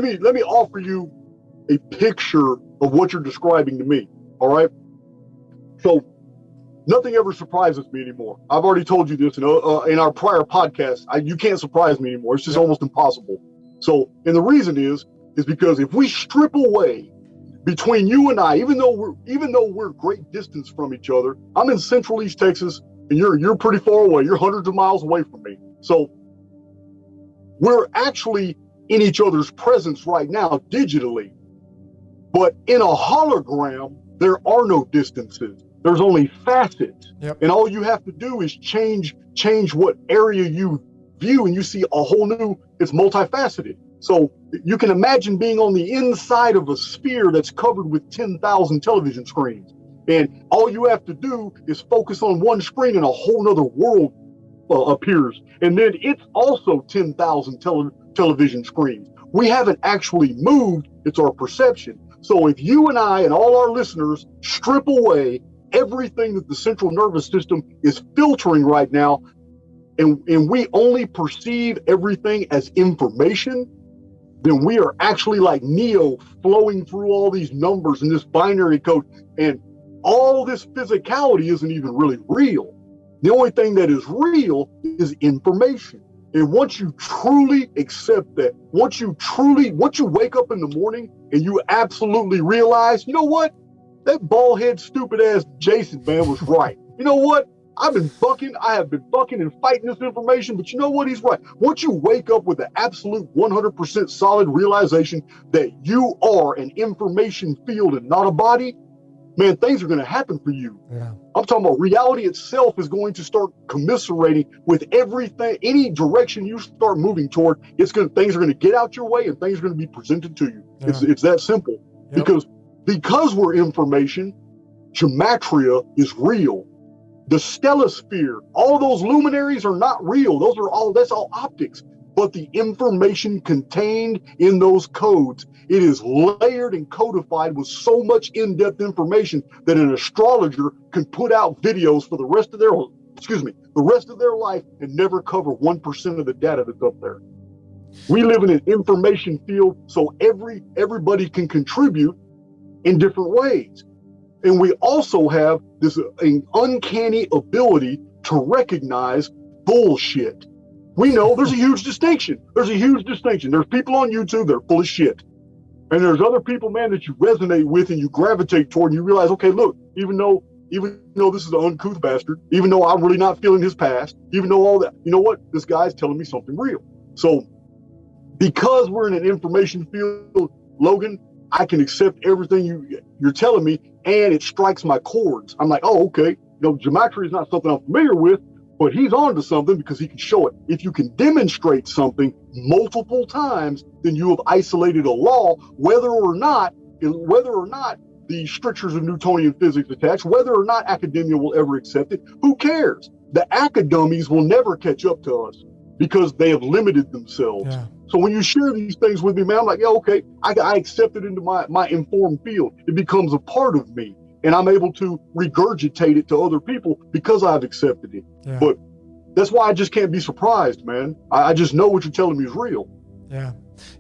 let me offer you a picture of what you're describing to me. All right. So nothing ever surprises me anymore. I've already told you this in our prior podcast. You can't surprise me anymore. It's just almost impossible. So, and the reason is because if we strip away between you and I, even though we're great distance from each other, I'm in Central East Texas, and you're pretty far away. You're hundreds of miles away from me. So we're actually in each other's presence right now digitally, but in a hologram, there are no distances. There's only facets. Yep. And all you have to do is change what area you view, and you see a whole new, it's multifaceted. So you can imagine being on the inside of a sphere that's covered with 10,000 television screens. And all you have to do is focus on one screen and a whole nother world appears. And then it's also 10,000 television screens. We haven't actually moved, it's our perception. So if you and I and all our listeners strip away everything that the central nervous system is filtering right now, and we only perceive everything as information, then we are actually like Neo flowing through all these numbers and this binary code, and all this physicality isn't even really real. The only thing that is real is information. And once you truly accept that, once you wake up in the morning and you absolutely realize, you know what? That bald head, stupid ass Jason, man, was right. You know what? I have been bucking and fighting this information, but you know what? He's right. Once you wake up with the absolute 100% solid realization that you are an information field and not a body, man, things are going to happen for you. Yeah. I'm talking about reality itself is going to start commiserating with everything, any direction you start moving toward. Things are going to get out your way, and things are going to be presented to you. Yeah. It's that simple. Yep. Because we're information, gematria is real. The stellosphere, all those luminaries are not real. That's all optics. But the information contained in those codes, it is layered and codified with so much in-depth information that an astrologer can put out videos for the rest of their life and never cover 1% of the data that's up there. We live in an information field, so everybody can contribute in different ways. And we also have this an uncanny ability to recognize bullshit. We know there's a huge distinction. There's people on YouTube that are full of shit. And there's other people, man, that you resonate with and you gravitate toward, and you realize, okay, look, even though this is an uncouth bastard, even though I'm really not feeling his past, even though all that, you know what? This guy's telling me something real. So because we're in an information field, Logan, I can accept everything you're telling me, and it strikes my chords. I'm like, oh, okay. Gematria is not something I'm familiar with, but he's on to something because he can show it. If you can demonstrate something multiple times, then you have isolated a law, whether or not the strictures of Newtonian physics attach, whether or not academia will ever accept it, who cares? The academmies will never catch up to us because they have limited themselves. Yeah. So when you share these things with me, man, I'm like, yeah, okay, I accept it into my informed field. It becomes a part of me, and I'm able to regurgitate it to other people because I've accepted it. Yeah. But that's why I just can't be surprised, man. I just know what you're telling me is real. Yeah.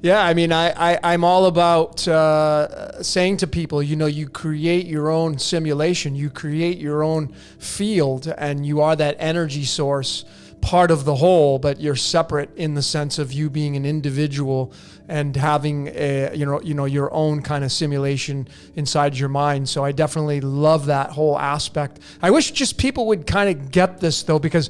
Yeah, I mean, I'm all about saying to people, you create your own simulation, you create your own field, and you are that energy source, part of the whole, but you're separate in the sense of you being an individual and having your own kind of simulation inside your mind. So I definitely love that whole aspect. I wish just people would kind of get this though, because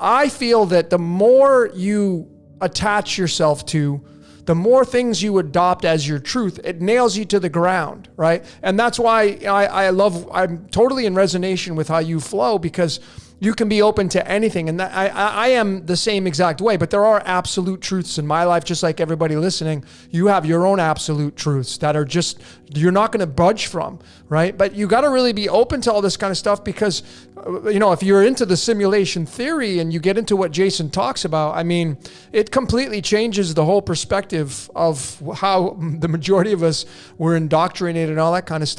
I feel that the more you attach yourself to, the more things you adopt as your truth, it nails you to the ground, right? And that's why I'm totally in resonation with how you flow, because you can be open to anything. And I am the same exact way, but there are absolute truths in my life, just like everybody listening. You have your own absolute truths that are just, you're not going to budge from, right? But you got to really be open to all this kind of stuff because, if you're into the simulation theory and you get into what Jason talks about, I mean, it completely changes the whole perspective of how the majority of us were indoctrinated and all that kind of stuff.